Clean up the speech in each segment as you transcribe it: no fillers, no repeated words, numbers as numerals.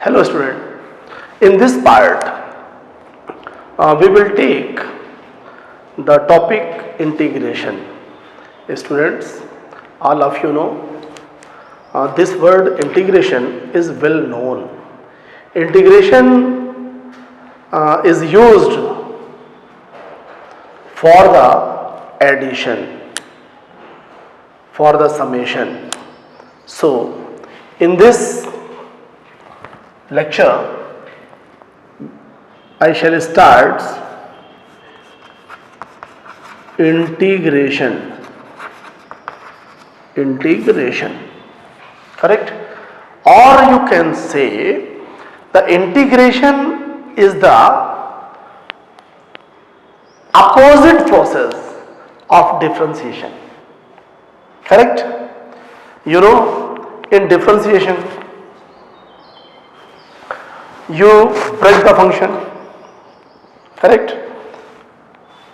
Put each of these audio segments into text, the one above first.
Hello student. In this part, we will take the topic integration. Students, all of you know this word integration is well known. Integration is used for the addition, for the summation. So, in this lecture, I shall start integration. Correct? Or you can say the integration is the opposite process of differentiation. Correct? You know, in differentiation, you break the function. Correct?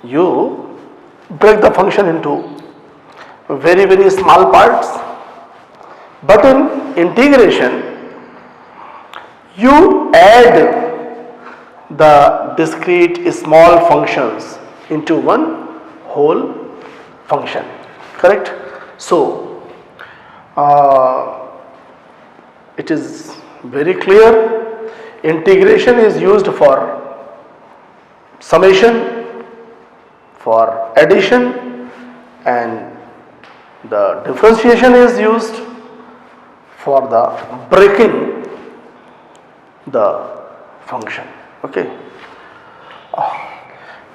You break the function into very small parts. But in integration, you add the discrete small functions into one whole function. Correct? So, it is very clear. Integration is used for summation, for addition, and the differentiation is used for the breaking the function. Okay.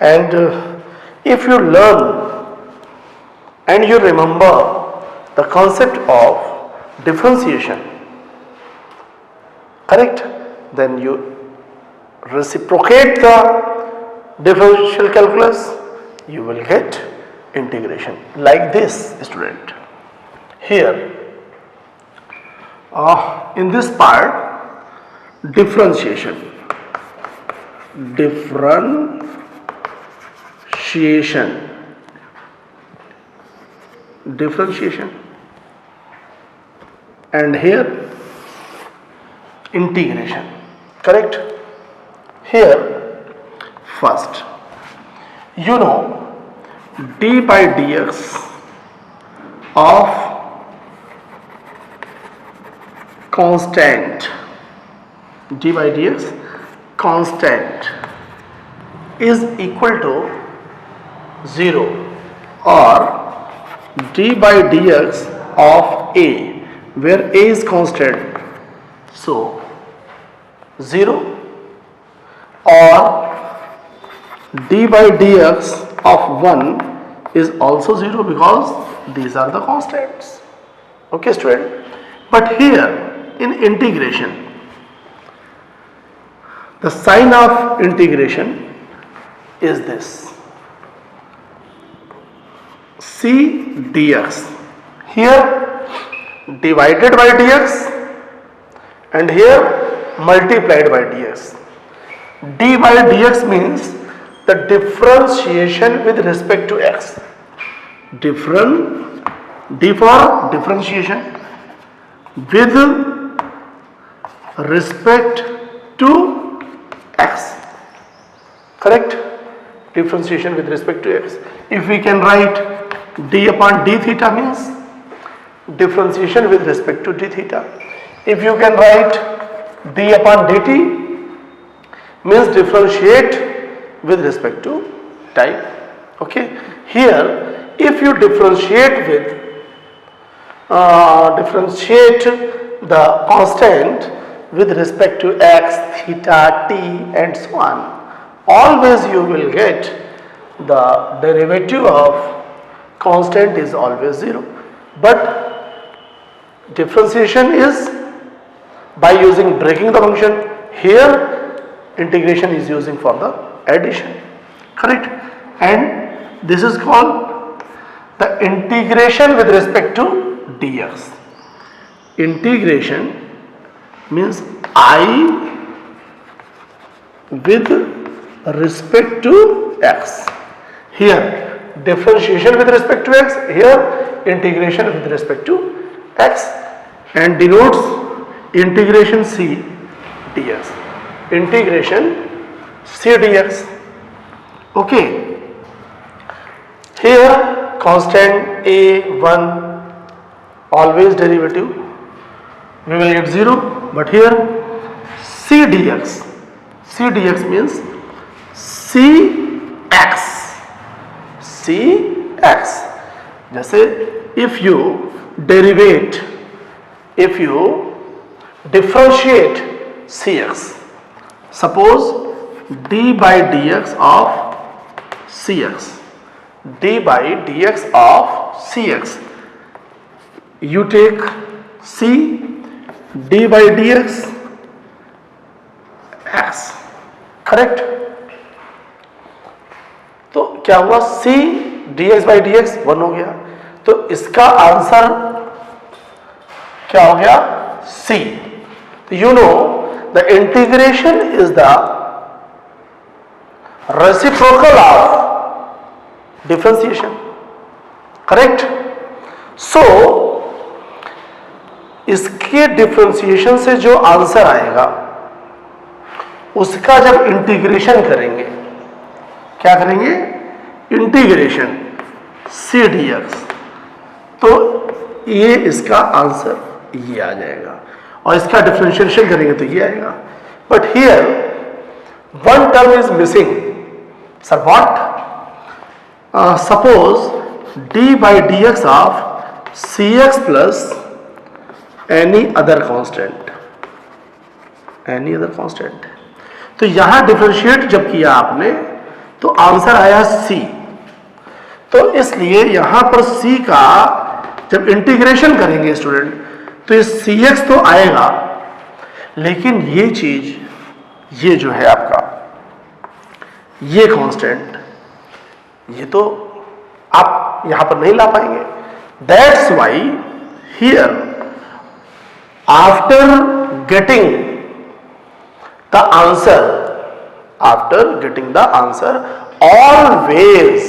And if you learn and you remember the concept of differentiation, correct? Then you reciprocate the differential calculus, you will get integration like this, student. Here, in this part, differentiation, and here integration. Correct? Here, first, you know, d by dx of constant, d by dx constant is equal to 0, or d by dx of a, where a is constant, so 0, or d by dx of 1 is also 0 because these are the constants. Okay, student? But here in integration, the sign of integration is this: c dx. Here divided by dx, and here multiplied by dx. d by dx means the differentiation with respect to x. D for differentiation with respect to x. Correct? Differentiation with respect to x. If we can write d upon d theta means differentiation with respect to d theta. If you can write d upon dt means differentiate with respect to time. Okay. Here, if you differentiate the constant with respect to x, theta, t, and so on, always you will get the derivative of constant is always 0. But differentiation is by using breaking the function. Here integration is using for the addition. Correct? And this is called the integration with respect to dx. Integration means I with respect to x. Here differentiation with respect to x, here integration with respect to x, and denotes integration c dx, integration c dx. Okay, here constant a1 always derivative, we will get 0, but here c dx means cx. जैसे if you differentiate cx, suppose d by dx of cx, you take c d by dx x, correct. तो क्या हुआ, c dx by dx 1 हो गया, तो इसका answer क्या हो गया, c. तो you know the integration is the reciprocal of differentiation, correct. So इसके डिफरेंशिएशन से जो आंसर आएगा उसका जब इंटीग्रेशन करेंगे, क्या करेंगे, इंटीग्रेशन c dx, तो ये इसका आंसर ये आ जाएगा, और इसका डिफरेंशिएशन करेंगे तो ये आएगा. But here one term is missing. Sir what? Suppose d by dx of cx plus any other constant. तो यहां डिफरेंशिएट जब किया आपने तो आंसर आया c. तो इसलिए यहां पर c का जब इंटीग्रेशन करेंगे स्टूडेंट तो ये cx तो आएगा, लेकिन ये चीज, ये जो है आपका ये कांस्टेंट, ये तो आप यहां पर नहीं ला पाएंगे. That's why here after getting the answer always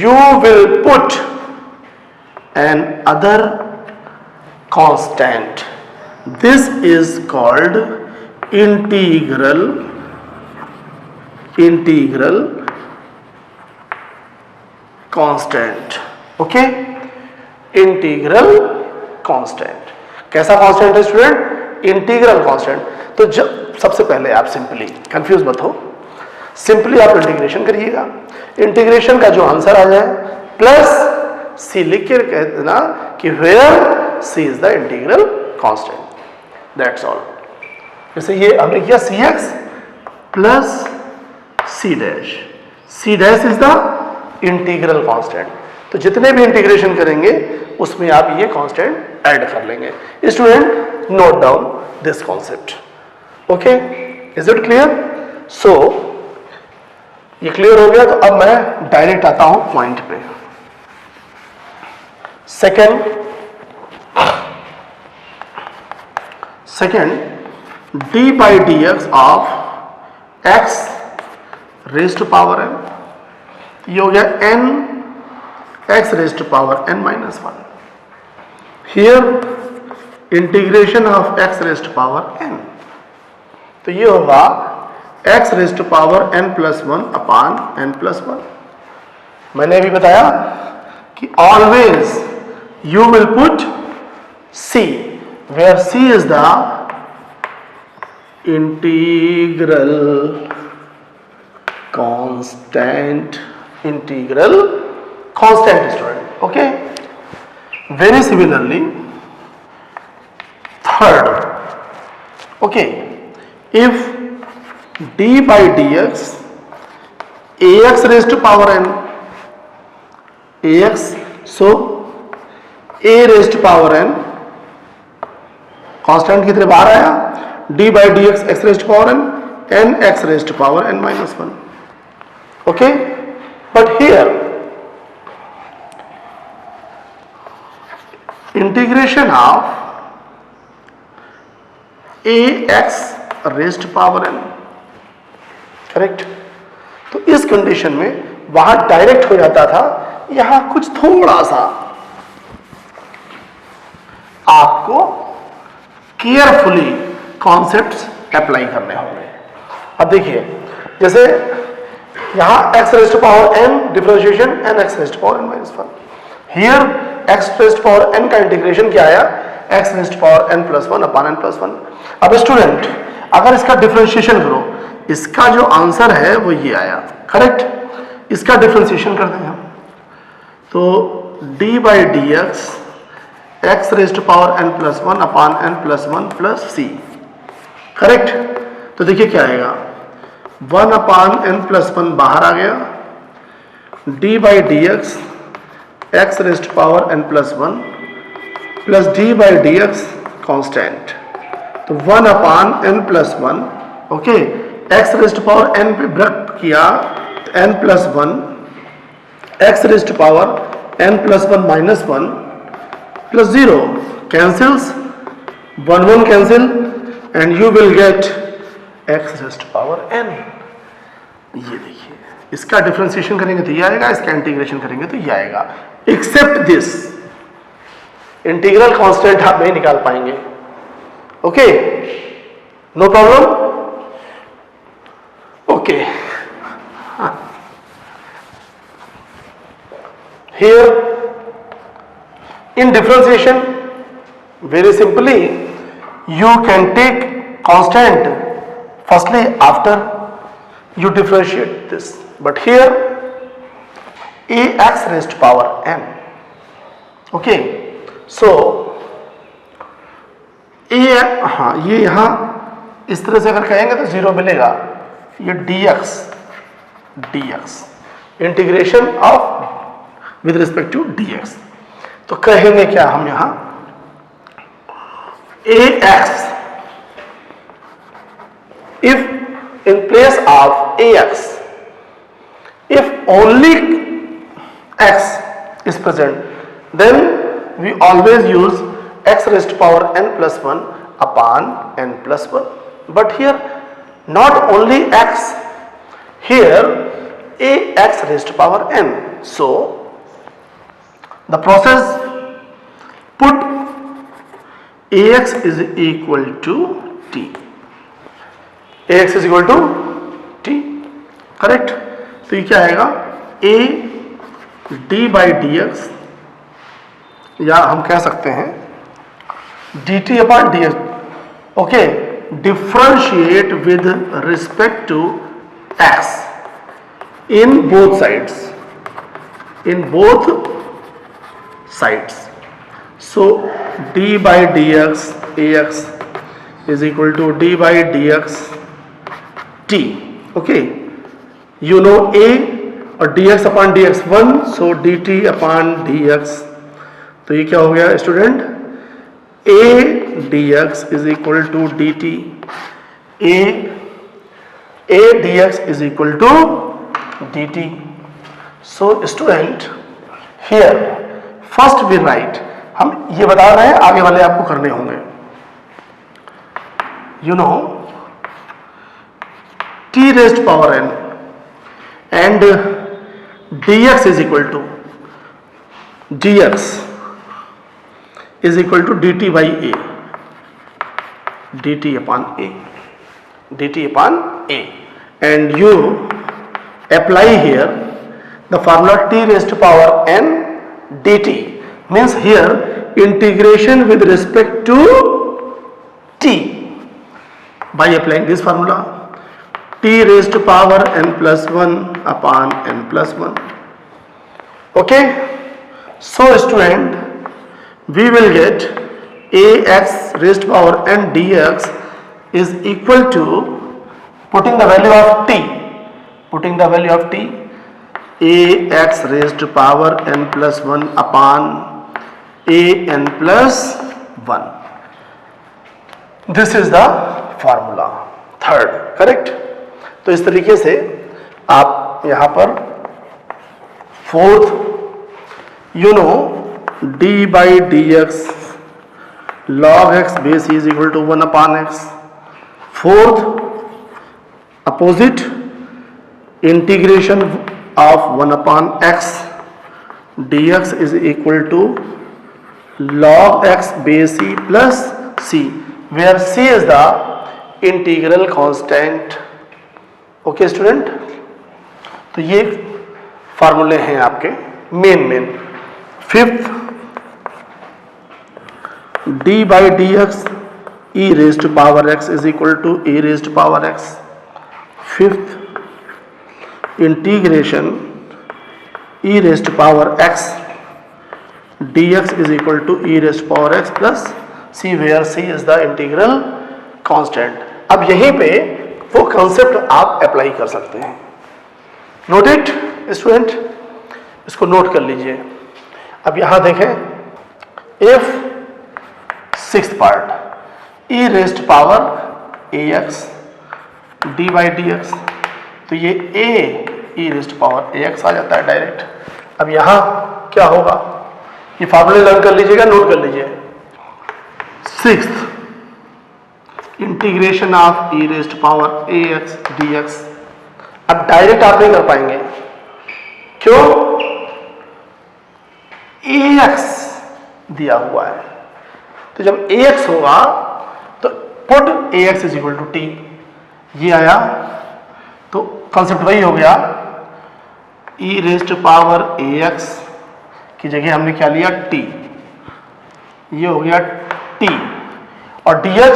you will put an other constant. This is called integral constant. Okay, integral constant. कैसा कांस्टेंट है स्टूडेंट? Integral constant. तो जब सबसे पहले आप सिंपली, कंफ्यूज मत हो, सिंपली आप इंटीग्रेशन करिएगा. इंटीग्रेशन का जो आंसर आ जाए प्लस सी लिख के कह देना कि where C is the integral constant. That's all. जैसे ये हमने किया C X plus C dash is the integral constant. तो जितने भी इंटीग्रेशन करेंगे उसमें आप ये कांस्टेंट ऐड कर लेंगे. Student note down this concept. Okay, is it clear? So ये क्लियर हो गया. तो अब मैं डायरेक्ट आता हूं पॉइंट पे. Second d by dx of x raise to power n, ये हो गया n x raise to power n minus 1. Here integration of x raise to power n, तो ये होगा x raise to power n plus 1 upon n plus 1. मैंने अभी बताया कि always you will put c where c is the integral constant student. Okay, very similarly third, okay, if d by dx ax raised to power n, ax, so a raised to power n constant की तरह बाहर आया, d by dx x raised to power n, n x raised to power n minus 1. Okay, but here integration of ax raised to power n, correct. तो इस condition में वहां direct हो जाता था, यहां कुछ थोड़ा सा आपको केयरफुली कॉन्सेप्ट्स अप्लाई करने होंगे। अब देखिए, जैसे यहाँ x raised to power n differentiation n x raised to power n minus 1, here x raised to power n का इंटीग्रेशन क्या आया, x raised to power n plus 1 upon n plus 1। अब स्टूडेंट अगर इसका डिफरेंशिएशन करो, इसका जो answer है वो ये आया, करेक्ट। इसका डिफरेंशिएशन करते हैं हम, तो d by D X raised to power n plus 1 upon n plus 1 plus c, correct. तो देखिए क्या आएगा, 1 अपॉन n प्लस 1 बाहर आ गया, d by D X raised to power n plus 1 plus d by D X constant, तो 1 upon n plus 1, okay, x raised to power n पे bracket किया, n plus 1, x raised to power n plus 1 minus 1 plus 0 cancels, 1 1 cancel and you will get x raised to power n। ये देखिए, इसका differentiation करेंगे तो ये आएगा, इसका इंटीग्रेशन करेंगे तो ये आएगा, एक्सेप्ट दिस इंटीग्रल कांस्टेंट आप नहीं निकाल पाएंगे, okay, no problem, okay. Here in differentiation, very simply you can take constant firstly after you differentiate this, but here ax raised to power n, okay, so हाँ ये यहाँ इस तरह से अगर कहेंगे तो 0 मिलेगा, ये dx integration of with respect to dx, तो कहेंगे क्या हम यहां ax, if in place of ax, if only x is present, then we always use x raised to power n plus 1 upon n plus 1, but here not only x, here ax raised to power n, so the process put ax is equal to t, ax is equal to t, correct। तो ये क्या आएगा, a d by dx, या हम कह सकते हैं dt upon dx, okay, differentiate with respect to x in both sides, in both sides, so d by dx ax is equal to d by dx t, okay, you know a और dx upon dx 1, so dt upon dx, तो ये क्या हो गया student, a dx is equal to dt, a dx is equal to dt, so student here first we write, हम ये बता रहे हैं, आगे वाले आपको करने होंगे, you know t raised power n and dx is equal to dt by a, dt upon a, and you apply here the formula t raised to power n dt, means here integration with respect to t, by applying this formula t raised to power n plus 1 upon n plus 1, okay, so student we will get ax raised to power n dx is equal to, putting the value of t, ax raised to power n plus 1 upon a n plus 1, this is the formula third, correct। तो इस तरीके से आप यहां पर fourth, you know d by dx log x base is equal to 1 upon x, fourth opposite integration of 1 upon x dx is equal to log x base c plus c, where c is the integral constant. Okay student, तो ये फार्मूले हैं आपके main. Fifth, D by D X E raise to power X is equal to A raise to power X. Fifth, integration e raised to power x dx is equal to e raised to power x plus c, where c is the integral constant। अब यहीं पे वो concept आप apply कर सकते हैं। Note it student, इसको note कर लीजिए। अब यहां देखें, if sixth part e raised to power ax d by dx, तो ये a e raised to power ax आ जाता है डायरेक्ट। अब यहां क्या होगा, ये फार्मूले लर्न कर लीजिएगा, नोट कर लीजिए। Sixth, integration of e raised to power ax dx। अब डायरेक्ट आप नहीं कर पाएंगे, क्यों? ax दिया हुआ है, तो जब ax होगा तो put ax is equal to t, ये आया तो कंसेप्ट वही हो गया। e raise to power ax की जगह हमने क्या लिया, t, ये हो गया t, और dx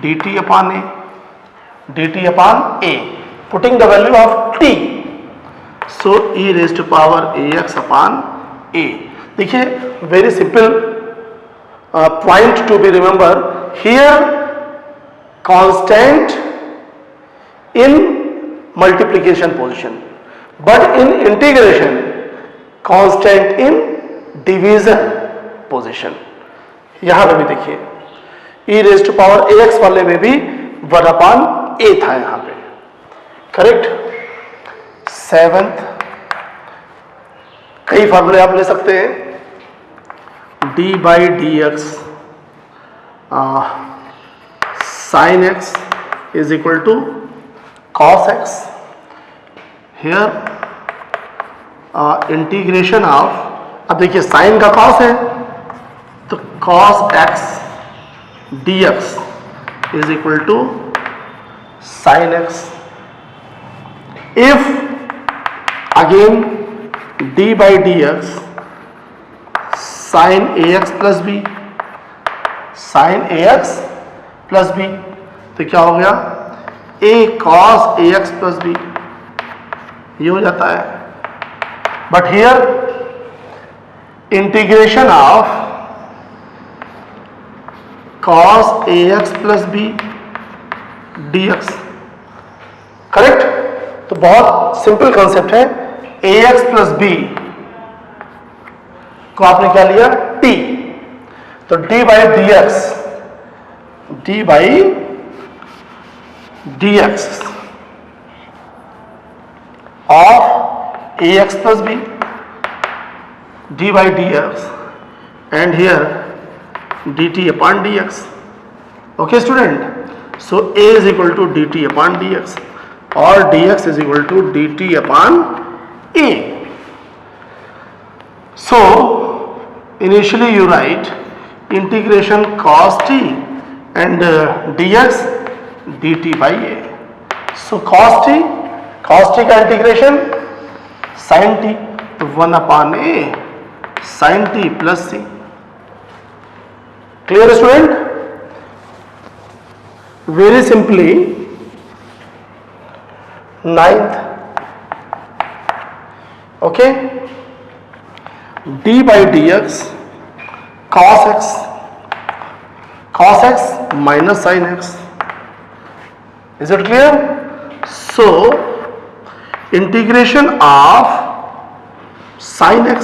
dt upon a, dt upon a, putting the value of t, so e raise to power ax upon a। देखिए, very simple point to be remember here, constant in multiplication position, but in integration constant in division position। यहां पे भी देखिए, e raised to power ax वाले में भी 1 upon a था यहां पे, करेक्ट। सेवेंथ, कई फार्मूले आप ले सकते हैं। d by D X sine X is equal to cos x, here integration of, अब देखिए साइन का cos है तो cos x dx is equal to sin x। If again d by D X sine ax plus B, sine ax plus B, तो क्या हो गया, a cos ax plus B, ये हो जाता है। But here integration of cos ax plus B dx, correct. तो बहुत सिंपल कंसेप्ट है, ax प्लस बी को आपने क्या लिया, t, तो d by D X, d by dx of ax plus b, d by dx, and here dt upon dx। okay student, so a is equal to dt upon dx or dx is equal to dt upon a। so initially you write integration cos t and dx dt by a। so cos t का integration sin t, तो 1 upon a sin t plus c। Clear student? Very simply ninth, okay, d by D x cos x minus sin x। Is it clear? So integration of sin x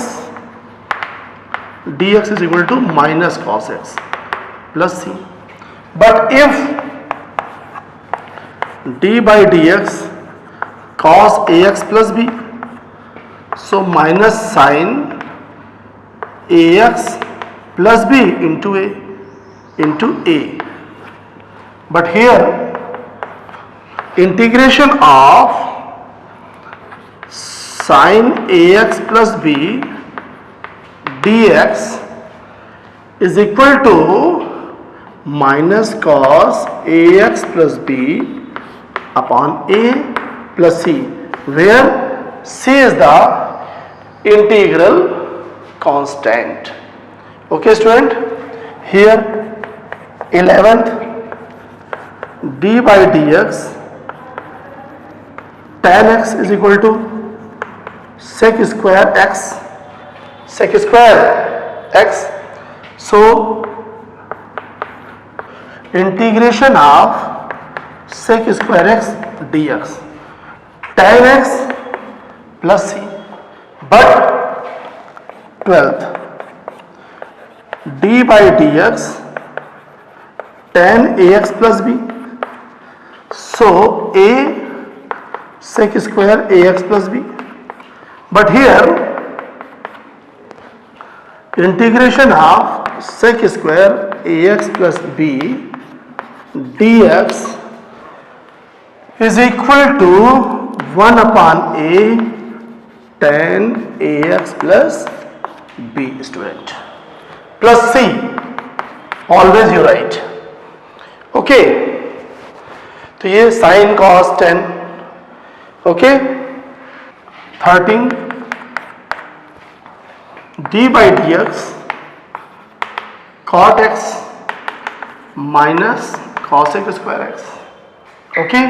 dx is equal to minus cos x plus c। But if d by dx cos ax plus b, so minus sin ax plus b into a। But here integration of sin ax plus b dx is equal to minus cos ax plus b upon a plus c, where c is the integral constant. Okay student, here 11th, d by dx tan x is equal to sec square x, sec square x. So integration of sec square x dx tan x plus c, but 12th, d by dx tan ax plus b. So a sec square ax plus b, but here integration of sec square ax plus b dx is equal to 1 upon a tan ax plus b student, plus c, always you write. Okay, तो ये sin cos tan. Okay 13 d by dx cot x minus cosec square x. Okay,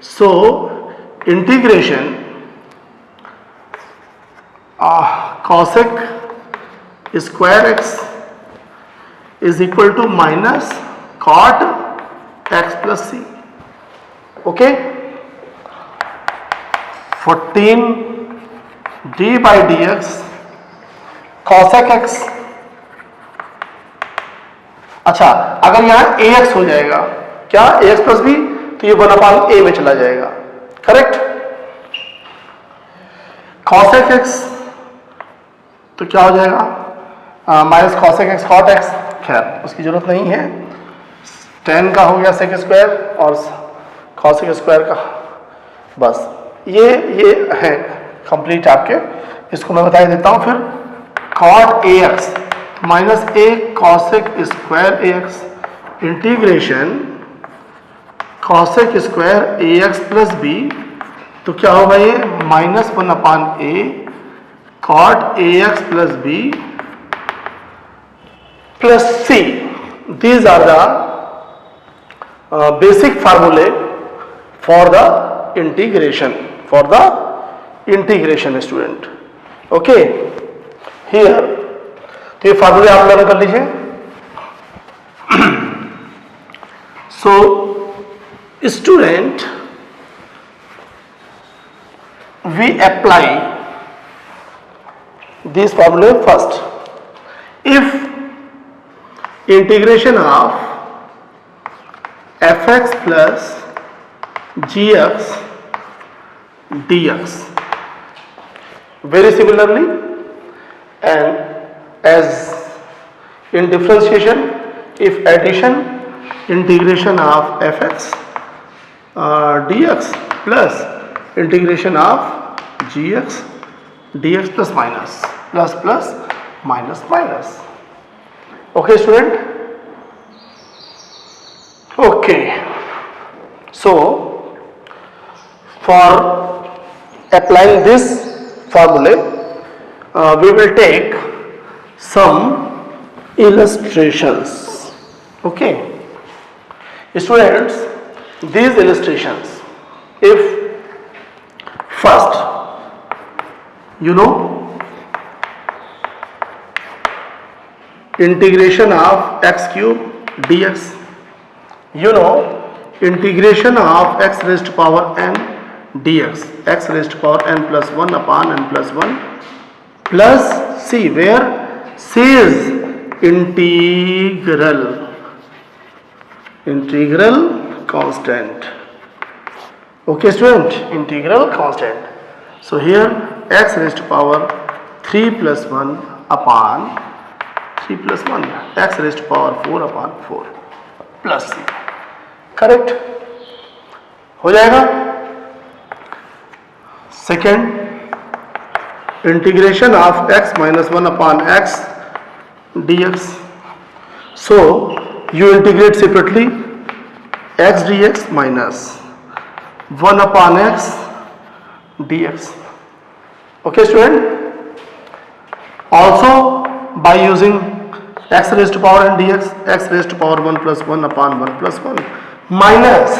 so integration cosec square x is equal to minus cot x plus c. Okay, 14 d by dx cosec x. अच्छा, अगर यहाँ ax हो जाएगा क्या, ax plus b, तो ये 1 अपान a में चला जाएगा, करेक्ट. cosec x तो क्या हो जाएगा, minus cosec x cot x, खैर उसकी जरूरत नहीं है. tan का हो गया sec स्क्वायर और cosec स्क्वायर का, बस ये है कंप्लीट आपके. इसको मैं बता देता हूं. फिर cot ax minus a cosec square ax integration cosec square ax plus b, तो क्या होगा ये minus 1 upon a cot ax plus b plus c. These are the basic formulae for the integration, student. Okay, here तो ये फार्मूले आप learn कर लीजिए. So student, we apply this formula first. If integration of fx plus gx dx, very similarly, and as in differentiation, if addition integration of fx dx plus integration of gx dx plus minus plus minus minus. Okay student, okay, so for applying this formula we will take some illustrations. Okay students, these illustrations, if first you know integration of x cube dx, you know integration of x raised to power n dx, x raised to power n plus 1 upon n plus 1 plus c, where c is integral constant. Okay student, integral constant. So here x raised to power 3 plus 1 upon 3 plus 1, x raised to power 4 upon 4 plus c, correct हो जाएगा. Second, integration of x minus 1 upon x dx. So you integrate separately x dx minus 1 upon x dx. Okay student, also by using x raised to power n dx, x raised to power 1 plus 1 upon 1 plus 1 minus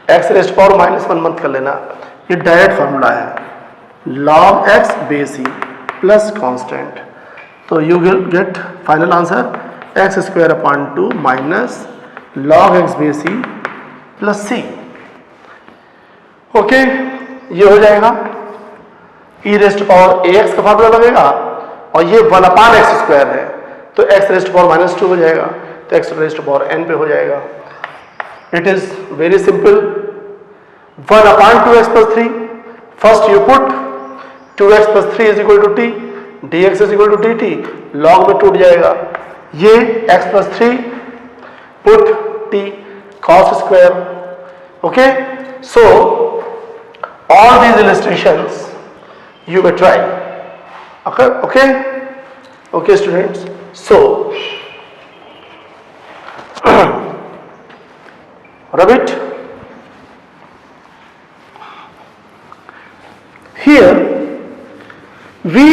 x raised to power minus 1 मत कर लेना, ये direct formula है log x base e plus constant. तो you will get final answer x square upon 2 minus log x base e plus c. Okay, ये हो जाएगा e rest power ax का फार्मूला लगेगा और ये 1 अपान एक्स स्क्वायर है तो x रेस्ट पावर माइनस 2 हो जाएगा तो x रेस्ट पावर n पे हो जाएगा. It is very simple. 1 upon 2x plus 3, first you put 2x plus 3 is equal to t, dx is equal to dt, log में टूट जाएगा. ये x प्लस 3 put t cos square. Okay, so all these illustrations you may try. Okay students, so Rabbit, here we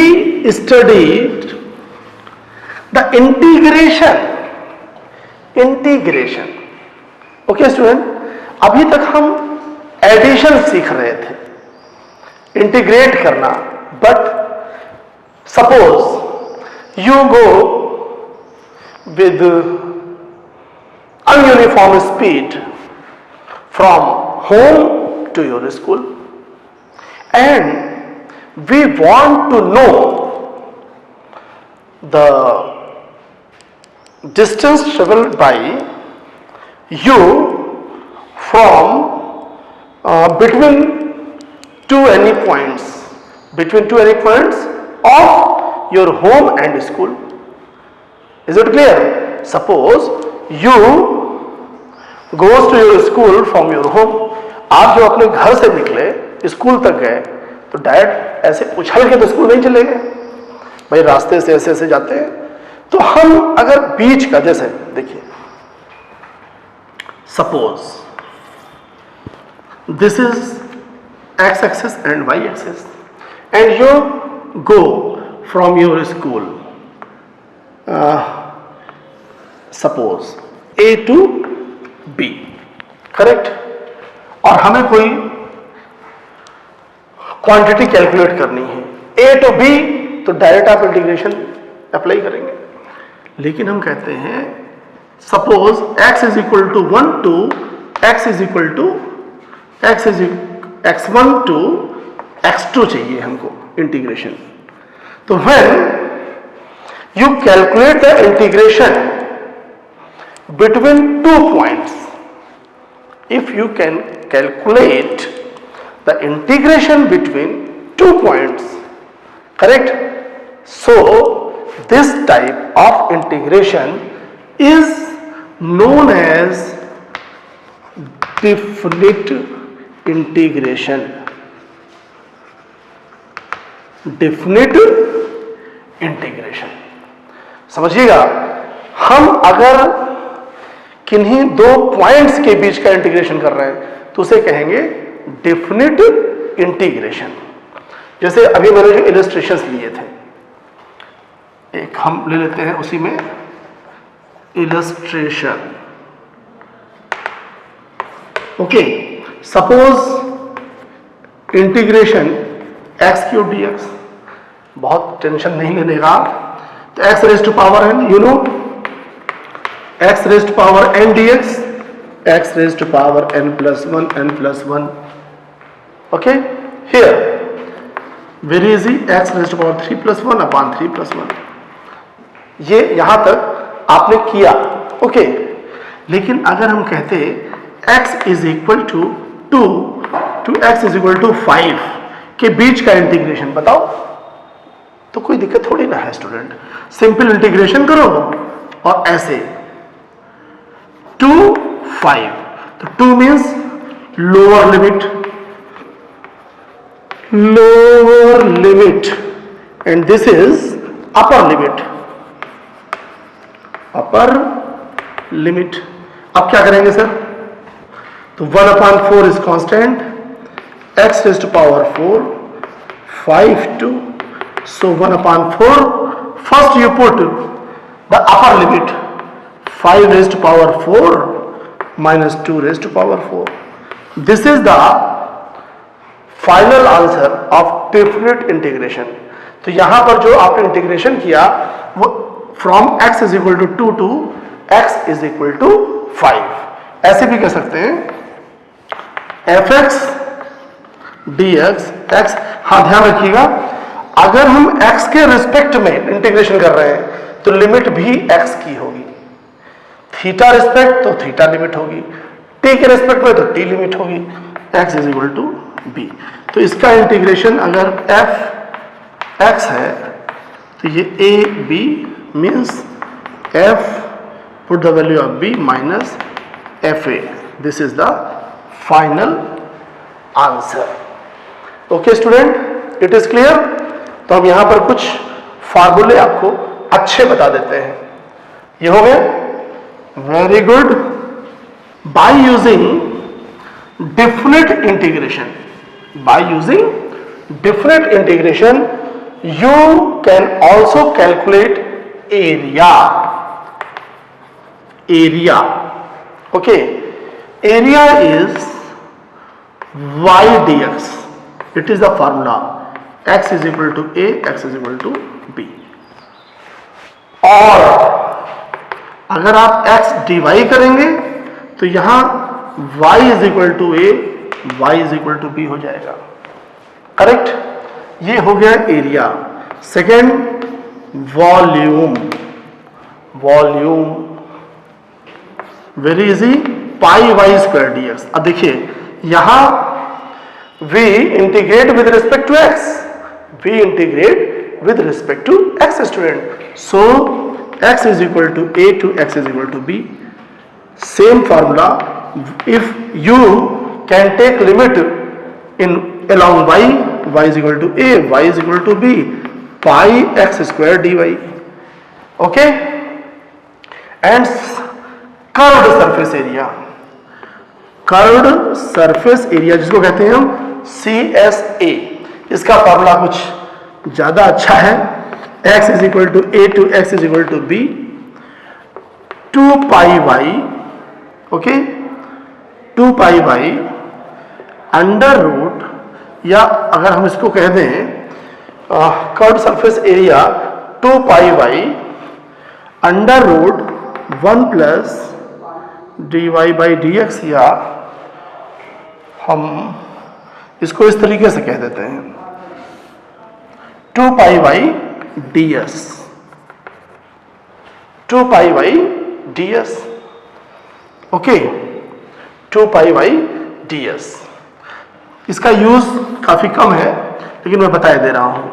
studied the integration. Okay student, अभी तक हम addition सीख रहे थे, इंटीग्रेट करना. But suppose you go with ununiform speed from home to your school and we want to know the distance travelled by you from between two any points of your home and school. Is it clear? Suppose you goes to your school from your home. आप जो अपने घर से निकले school तक गए तो direct ऐसे उछल के तो स्कूल नहीं चले गए भाई, रास्ते से ऐसे ऐसे जाते हैं. तो हम अगर बीच का, जैसे देखिए suppose this is x axis and y axis and you go from your school suppose a to b, correct? और हमें कोई क्वांटिटी कैलकुलेट करनी है a to b, तो डायरेक्ट आप इंटीग्रेशन अप्लाई करेंगे. लेकिन हम कहते हैं suppose x is equal to 1 to x is equal to x is x1 to x2 चाहिए हमको इंटीग्रेशन. तो when you calculate the integration between 2 points, if you can calculate the integration between 2 points, correct? So this type of integration is known as definite integration. Definite integration समझिएगा. हम अगर किन्हीं 2 points के बीच का integration कर रहे हैं तो उसे कहेंगे डेफिनेट इंटीग्रेशन. जैसे अभी मैंने जो इलस्ट्रेशंस लिए थे, एक हम ले लेते हैं उसी में illustration. Okay, suppose integration x cube d x, बहुत टेंशन नहीं लेने का. तो x raise to power n, you know x raise to power n d x, x raise to power n plus 1. Okay, here very easy, x raise to power 3 plus 1 upon 3 plus 1. ये यहां तक आपने किया. Okay, लेकिन अगर हम कहते x is equal to 2 to x is equal to 5 के बीच का इंटीग्रेशन बताओ, तो कोई दिक्कत थोड़ी ना है स्टूडेंट. सिंपल इंटीग्रेशन करो और ऐसे 2 5, तो 2 means lower limit and this is upper limit. Upper limit. अब क्या करेंगे सर? तो 1/4 is constant, x raised to power 4, 5 2, so 1/4, first you put the upper limit, 5 raised to power 4 minus 2 raised to power 4. This is the final answer of definite integration. तो यहां पर जो आपने इंटीग्रेशन किया वो from x is equal to 2 to x is equal to 5, ऐसे भी कह सकते हैं fx dx x। हाँ ध्यान रखिएगा, अगर हम x के रिस्पेक्ट में इंटीग्रेशन कर रहे हैं तो लिमिट भी x की होगी, थीटा रिस्पेक्ट तो थीटा लिमिट होगी, t के रिस्पेक्ट में तो t लिमिट होगी, x is equal to b। तो इसका इंटीग्रेशन अगर f x है तो ये a b means f put the value of b minus f a, this is the final answer. Okay student, it is clear. तो हम यहां पर कुछ फार्मूले आपको अच्छे बता देते हैं। ये हो गया, very good. By using definite integration, by using definite integration you can also calculate area, okay, area is y dx, it is the formula, x is equal to a, x is equal to b। और अगर आप x dy करेंगे तो यहां y is equal to a, y is equal to b हो जाएगा, correct. ये हो गया area. Second, volume, volume very easy, pi Y square D X. अब देखिए यहां we integrate with respect to X, we integrate with respect to X student, so X is equal to A to X is equal to B. Same formula, if you can take limit in along y is equal to a, y is equal to b, pi x square dy, okay। and curved surface area, curved surface area जिसको कहते हैं हम CSA, इसका formula कुछ ज्यादा अच्छा है, x is equal to a to x is equal to b, 2 pi y, okay, 2 pi y under root, या अगर हम इसको कह दें curved surface area 2 pi y under root 1 plus d y by D x, या हम इसको इस तरीके से कह देते हैं 2 pi Y D S, 2 pi Y D S, okay, 2 pi Y D S. इसका यूज काफी कम है लेकिन मैं बताए दे रहा हूं।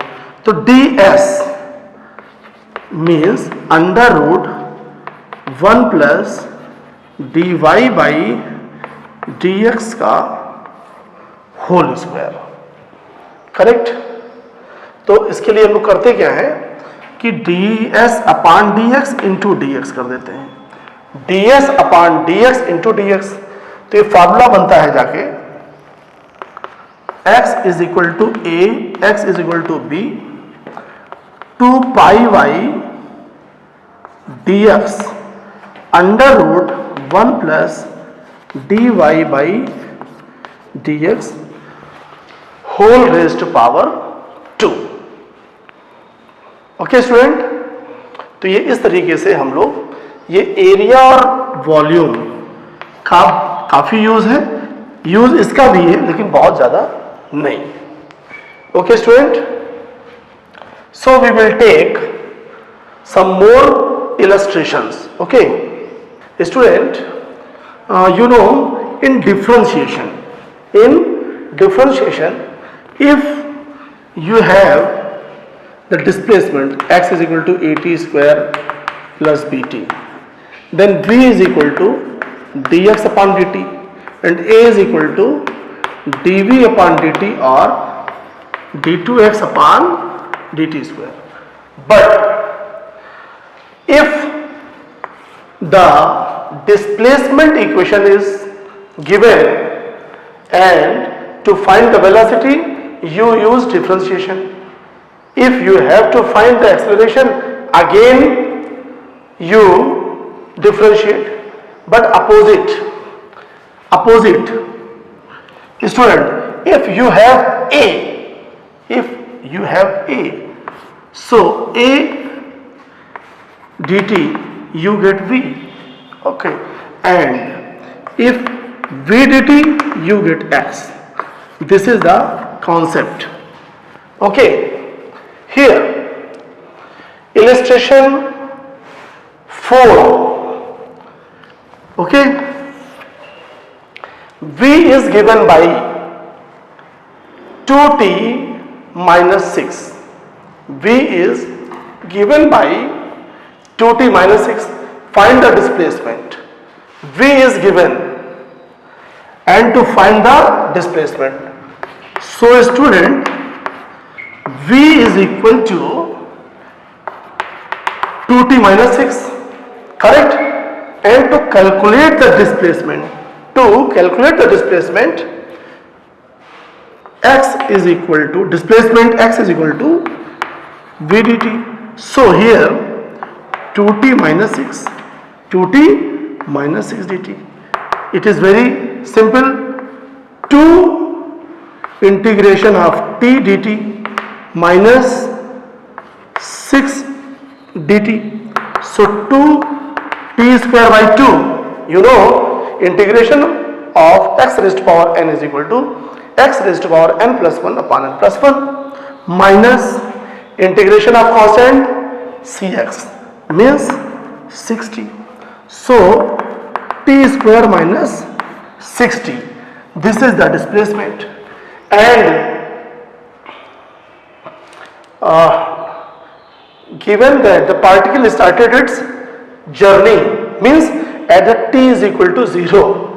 तो ds means under root 1 plus dy by dx का होल स्क्वायर, करेक्ट। तो इसके लिए हम लोग करते क्या है कि ds अपान dx इंटू dx कर देते हैं, ds अपान dx इंटू dx। तो ये फॉर्मूला बनता है जाके x is equal to a, x is equal to b, 2 pi y dx under root 1 plus dy by dx whole raised power 2। Okay student, तो ये इस तरीके से हम लोग ये एरिया और वॉल्यूम का काफी यूज है, यूज इसका भी है लेकिन बहुत ज्यादा नहीं। Okay student, so we will take some more illustrations. Okay student, you know in differentiation, if you have the displacement x is equal to at square plus bt, then v is equal to dx upon dt and a is equal to dv upon dt or d2x upon dt square. But if the displacement equation is given and to find the velocity you use differentiation. If you have to find the acceleration, again you differentiate, but opposite student. If you have a, so a dt you get v, okay, and if v dt you get x. This is the concept. Okay, here illustration 4. Okay, v is given by 2t minus 6. v is given by 2t minus 6. Find the displacement. v is given and to find the displacement. So student, v is equal to 2t minus 6, correct? And to calculate the displacement, x is equal to v dt. So here 2t minus 6 dt. It is very simple. 2 integration of t dt minus 6 dt. So 2 t square by 2, you know, integration of x raised to power n is equal to x raised to power n plus 1 upon n plus 1 minus integration of constant cx means 60. So t square minus 60. This is the displacement. And given that the particle started its journey, means at the t is equal to 0,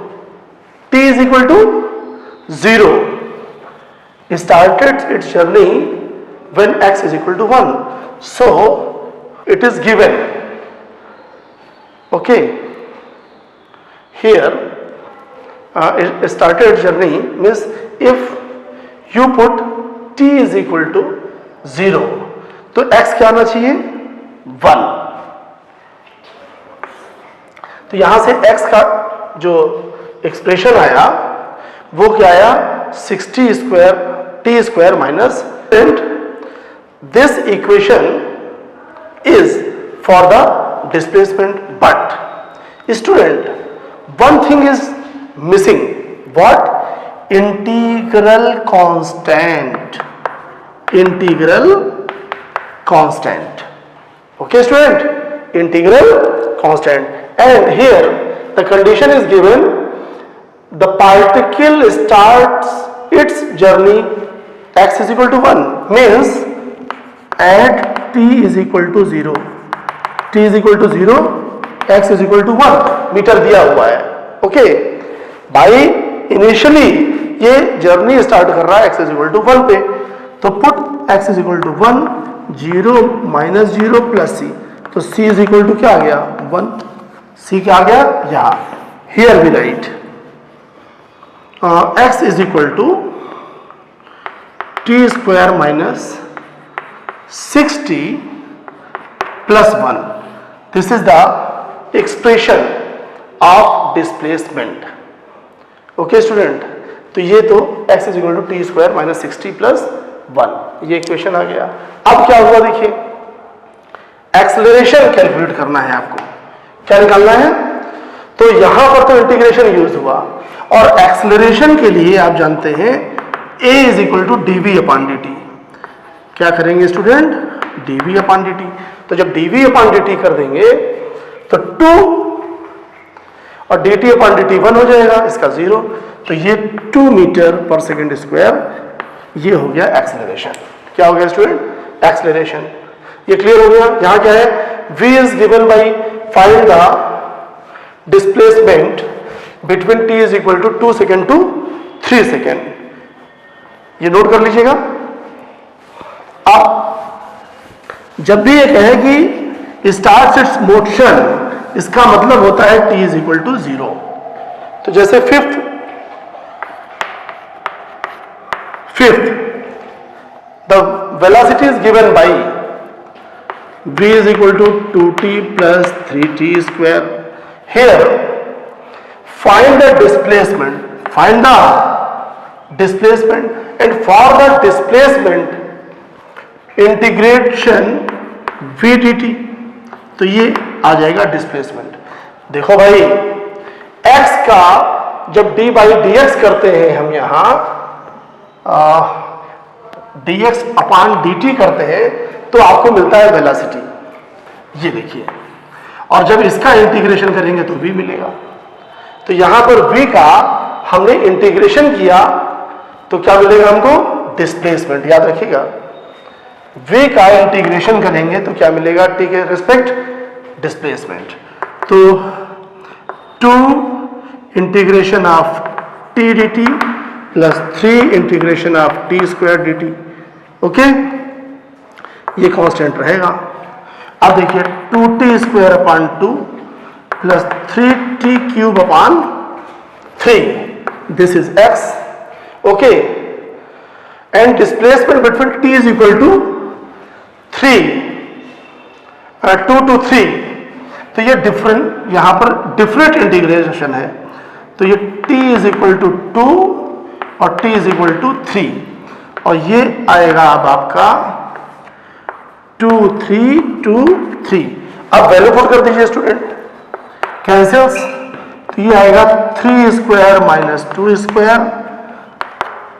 it started its journey when x is equal to 1. So it is given, okay, here it started its journey means if you put t is equal to 0 तो x क्या आना चाहिए 1. तो यहां से x का जो expression आया वो क्या आया 60 square t square minus, and this equation is for the displacement. But student, one thing is missing. What? Integral constant. Okay student, integral constant. And here the condition is given, the particle starts its journey x is equal to 1, means at t is equal to 0, x is equal to 1 metre दिया हुआ है. Okay भाई, initially ये journey start कर रहा है x is equal to 1 पे, तो put x is equal to 1, 0 minus 0 plus c, तो c is equal to क्या आ गया 1. c क्या आ गया यहाँ. Here we write x is equal to t square minus 60 plus 1. This is the expression of displacement. Okay student, तो ये तो x is equal to t square minus 60 plus 1, ये equation आ गया. अब क्या हुआ देखिए, एक्सेलरेशन कैलकुलेट करना है आपको. क्या निकालना है? तो यहां पर तो इंटीग्रेशन यूज हुआ, और एक्सेलरेशन के लिए आप जानते हैं a is equal to dv upon dt. क्या करेंगे स्टूडेंट? dv upon dt. तो जब dv अपॉन dt कर देंगे तो 2 और dt अपॉन dt 1 हो जाएगा, इसका 0. तो ये 2 मीटर पर सेकेंड स्क्वायर, ये हो गया एक्सेलरेशन. क्या हो गया स्टूडेंट? एक्सेलरेशन. ये क्लियर हो गया. यहां क्या है? v is given by find the displacement between t is equal to 2 second to 3 second. ये नोट कर लीजिएगा. अब जब भी ये कहे कि स्टार्ट्स इट्स मोशन इसका मतलब होता है t इज इक्वल टू 0। तो जैसे fifth the velocity is given by v is equal to 2t plus 3t square. Here find the displacement and for the displacement integration v dt, तो ये आ जाएगा displacement. देखो भाई x का जब d by dx करते हैं हम यहाँ dx अपान dt करते हैं तो आपको मिलता है वेलोसिटी, ये देखिए। और जब इसका इंटीग्रेशन करेंगे तो v मिलेगा। तो यहां पर v का हमने इंटीग्रेशन किया तो क्या मिलेगा हमको? डिस्प्लेसमेंट। याद रखिएगा v का इंटीग्रेशन करेंगे तो क्या मिलेगा? t के रिस्पेक्ट डिस्प्लेसमेंट। तो 2 integration of t dt plus 3 integration of t square dt। Okay, ये कांस्टेंट रहेगा। अब देखिए 2t square upon 2 plus 3t cube upon 3, this is x। Okay, and displacement between t is equal to 3 2 to 3। तो ये different, यहां पर different integration है। तो ये t इज इक्वल टू 2 और t इज इक्वल टू 3, और ये आएगा अब आपका 2 3 2 3। अब वैल्यू पुट कर दीजिए स्टूडेंट, कैंसिल्स। तो ये आएगा 3 square minus 2 square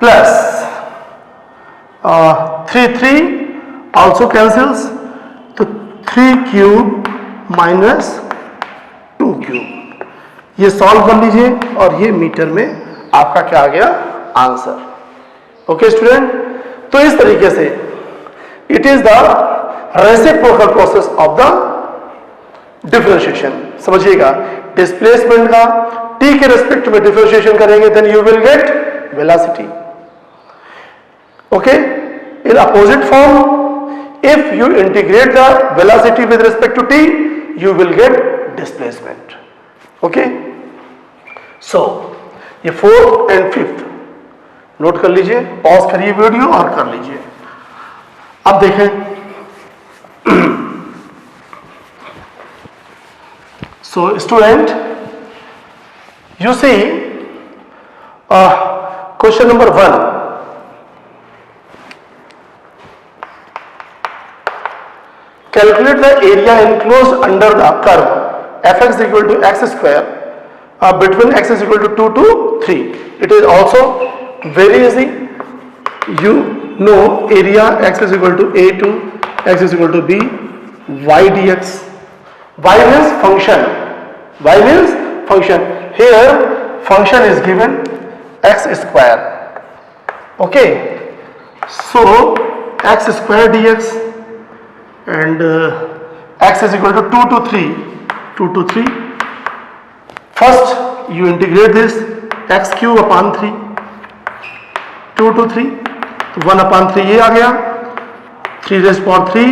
plus 3 3 also cancels, तो 3 क्यूब माइनस 2 क्यूब। ये सॉल्व कर लीजिए और ये मीटर में आपका क्या आ गया? आंसर। ओके स्टूडेंट, तो इस तरीके से it is the reciprocal process of the differentiation. समझिएगा, डिस्प्लेसमेंट का t के रिस्पेक्ट में डिफरेंशिएशन करेंगे then you will get velocity. Okay, in opposite form if you integrate the velocity with respect to t you will get displacement. Okay, so ये 4th and 5th note कर लीजिए, pause करिए video और कर लीजिए। अब देखें, so student you see question number 1, calculate the area enclosed under the curve fx equal to x square between x is equal to 2 to 3. It is also very easy. You know area x is equal to a to x is equal to b y dx. Y means function. Y means function. Here function is given x square. Okay. So x square dx and x is equal to 2 to 3, 2 to 3. First you integrate this x cube upon 3, 2 to 3, तो 1 upon 3 ये आ गया, 3 raised power 3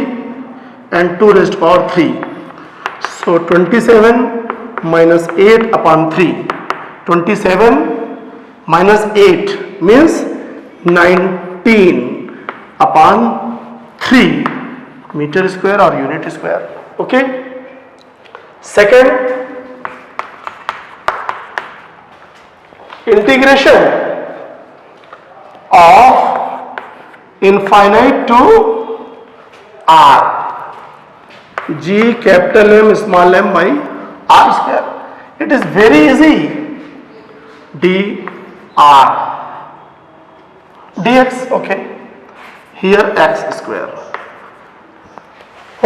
and 2 raised power 3. So 27 minus 8 upon 3, 27 minus 8 means 19 upon 3 metre square और unit square. Okay, second integration of infinite to r, G capital M small m by r square. It is very easy, d r d x. Okay, here x square.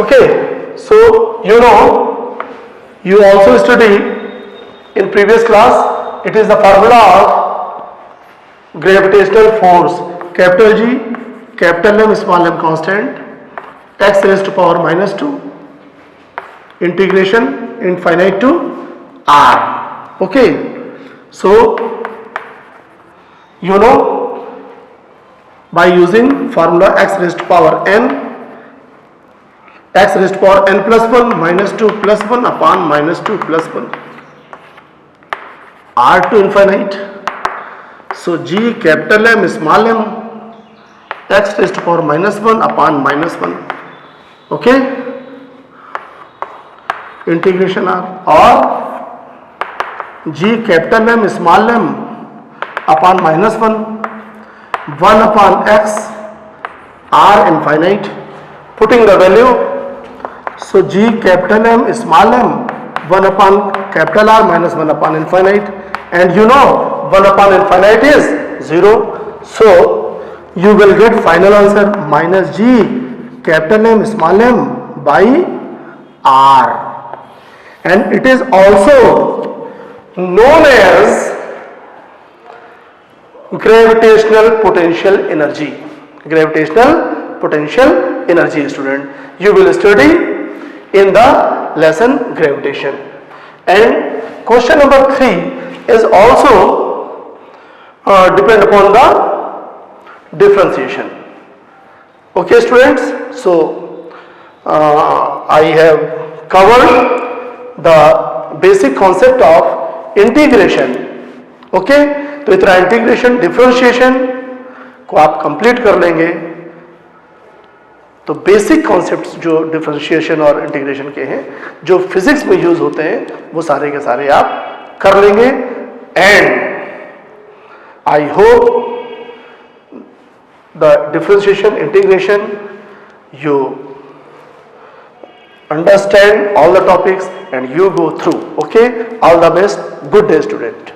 Okay, so you know, you also studied in previous class, it is the formula of gravitational force, capital G, capital M, small m constant, x raised to power minus 2, integration infinite to r. Okay, so you know, by using formula x raised to power n, x raised to power n plus 1 minus 2 plus 1 upon minus 2 plus 1 r to infinite. So g capital M small m x raised to power minus 1 upon minus 1. Okay, integration r, or g capital M small m upon minus 1 upon x r infinite, putting the value. So g capital M small m 1 upon capital R minus 1 upon infinite, and you know 1 upon infinite is 0. So you will get final answer minus g capital M small m by R, and it is also known as gravitational potential energy. Gravitational potential energy, student, you will study in the lesson gravitation. And question number 3 is also depend upon the differentiation. Okay students, so I have covered the basic concept of integration. Okay, तो इतना integration differentiation को आप complete कर लेंगे तो basic concepts जो differentiation और integration के हैं, जो फिजिक्स में यूज होते हैं, वो सारे के सारे आप कर लेंगे. And I hope the differentiation, integration, you understand all the topics and you go through. Okay, all the best. Good day, student.